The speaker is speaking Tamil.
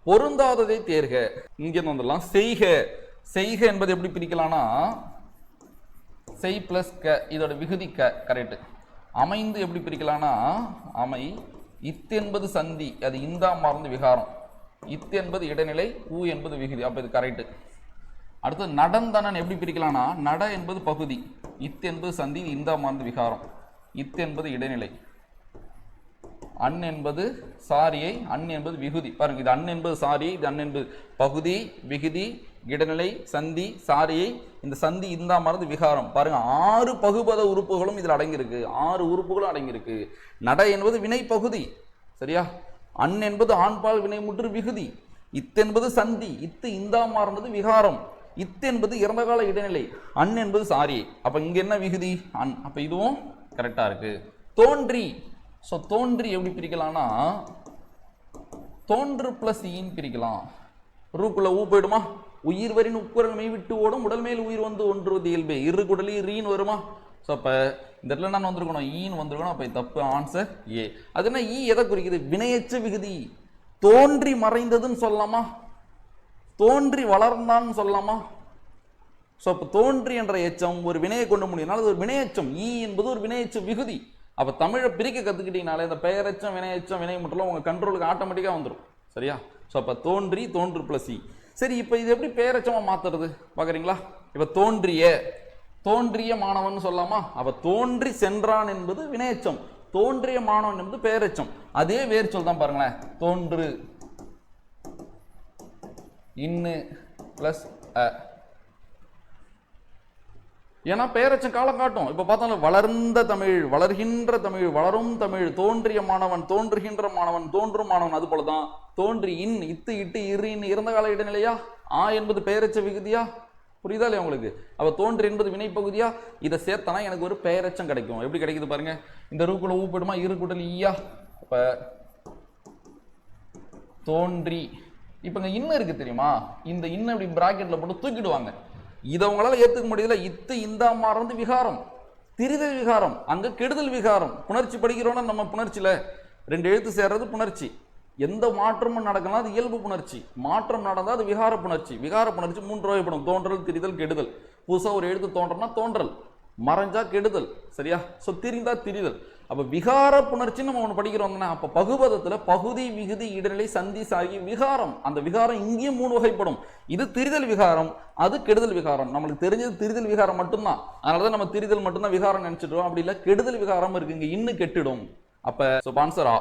பொருந்தாததை தேர்க. இங்க வந்துடலாம். செய்க. செய்க என்பது எப்படி பிரிக்கலாம்னா செய் பிளஸ் க, இதோட விகுதி க, கரெக்ட். அமைந்து எப்படி பிரிக்கலாம்னா அமை. இத் என்பது சந்தி, அது இந்தா மார்ந்து விகாரம். இத் என்பது இடைநிலை, ஊ என்பது விகுதி, அப்ப இது கரெக்ட். அடுத்து நடந்தனன் எப்படி பிரிக்கலாம்னா நட என்பது பகுதி, இத் என்பது சந்தி, இந்தா மார்ந்து விகாரம். இத் என்பது இடைநிலை, அன் என்பது சாரியை, அன் என்பது விகுதி. பாருங்க, இது அன் என்பது சாரியை, இது அன் என்பது பகுதி, விகுதி, இடைநிலை, சந்தி, சாரியை. இந்த சந்தி இந்தா மறந்து விகாரம். பாருங்க, 6 பகுபத உறுப்புகளும் இதில் அடங்கியிருக்கு. 6 உறுப்புகளும் அடங்கியிருக்கு. நட என்பது வினை பகுதி, சரியா? அன் என்பது ஆண்பால் வினை முற்று விகுதி. இத் என்பது சந்தி, இத்து இந்தா மாறுனது விகாரம். இத் என்பது இறந்த கால இடைநிலை, அன் என்பது சாரியை. அப்ப இங்க என்ன விகுதி? அன். அப்ப இதுவும் கரெக்டா இருக்கு. தோன்றி. ஸோ தோன்றி எப்படி பிரிக்கலாம்னா தோன்று பிளஸ் ஈன்னு பிரிக்கலாம். ரூக்குள்ள ஊ போயிடுமா? உயிர் வரின் உக்குரல் மெய் விட்டு ஓடும், உடல் மேல் உயிர் வந்து ஒன்றுவது இயல்பே. இரு குடலி ரீன் வருமா? ஸோ அப்போ இந்த இடத்துல நான் வந்திருக்கணும், ஈன்னு வந்திருக்கணும். அப்போ தப்பு, ஆன்சர் ஏ. அது என்ன? ஈ எதை குறிக்குது? வினையச்ச விகுதி. தோன்றி மறைந்ததுன்னு சொல்லலாமா? தோன்றி வளர்ந்தான்னு சொல்லலாமா? ஸோ அப்போ தோன்றி என்ற எச்சம் ஒரு வினையை கொண்டு முடியும்னால அது ஒரு வினையச்சம். ஈ என்பது ஒரு வினையச்ச விகுதி. அப்போ தமிழை பிரிக்க கற்றுக்கிட்டீங்கனாலே இந்த பெயரெச்சம், வினையச்சம், வினை முற்றலாம் உங்கள் கண்ட்ரோலுக்கு ஆட்டோமேட்டிக்காக வந்துடும், சரியா? ஸோ அப்போ தோன்றி, தோன்று பிளஸ் ஈ. சரி, இப்போ இது எப்படி பெயரெச்சமாக மாற்றுறது பார்க்குறீங்களா? இப்போ தோன்றிய, தோன்றிய மாணவன் சொல்லலாமா? அப்போ தோன்றி சென்றான் என்பது வினையச்சம், தோன்றிய மாணவன் என்பது பெயரெச்சம். அதே வேறு சொல் தான் பாருங்களேன். தோன்று இன்னு பிளஸ் அ. ஏன்னா பெயரச்சம் காலம் காட்டும். இப்ப பார்த்தாலும் வளர்ந்த தமிழ், வளர்கின்ற தமிழ், வளரும் தமிழ், தோன்றிய மாணவன், தோன்றுகின்ற மாணவன், தோன்றும் மாணவன். அது போலதான் தோன்றி இன், இத்து, இட்டு, இரு, இறந்த கால இடைநிலையா? ஆ என்பது பெயரச்ச விகுதியா? புரியுதா இல்லையா உங்களுக்கு? அப்ப தோன்றி என்பது வினை பகுதியா? இதை சேர்த்தனா எனக்கு ஒரு பெயரச்சம் கிடைக்கும். எப்படி கிடைக்குது பாருங்க. இந்த ரூக்குள்ள ஊப்பிடுமா? இரு குடல் ஈயா. அப்ப தோன்றி. இப்ப இங்க இன்னும் இருக்கு தெரியுமா? இந்த இன்னும் இப்படி பிராக்கெட்ல போட்டு தூக்கிடுவாங்க. இதை உங்களால் ஏற்றுக்க முடியல. இத்து இந்தா மாறுறது விகாரம், திரிதல் விகாரம், அங்க கெடுதல் விகாரம். புணர்ச்சி படிக்கிறோம்னா நம்ம புணர்ச்சியில 2 எழுத்து சேர்றது புணர்ச்சி. எந்த மாற்றமும் நடக்கலாம் அது இயல்பு புணர்ச்சி. மாற்றம் நடந்தால் அது விகார புணர்ச்சி. விகார புணர்ச்சி 3 வகைப்படும். தோன்றல், திரிதல், கெடுதல். புதுசா ஒரு எழுத்து தோன்றனா தோன்றல், மறைஞ்சா கெடுதல், சரியா? ஸோ திரிந்தா திரிதல். அப்ப விகார புணர்ச்சின்னு நம்ம ஒன்று படிக்கிறோம். அப்ப பகுபதத்துல பகுதி, விகுதி, இடைநிலை, சந்தி, சாகி, விகாரம். அந்த விகாரம் இங்கேயும் 3 வகைப்படும். இது திரிதல் விகாரம், அது கெடுதல் விகாரம். நம்மளுக்கு தெரிஞ்சது திரிதல் விகாரம் மட்டும்தான். அதனாலதான் நம்ம திரிதல் மட்டும்தான் விகாரம் நினைச்சிட்டோம். அப்படி இல்லை, கெடுதல் விகாரம் இருக்கு. இங்க இன்னும் கெட்டிடும். அப்ப ஆன்சர் ஆ.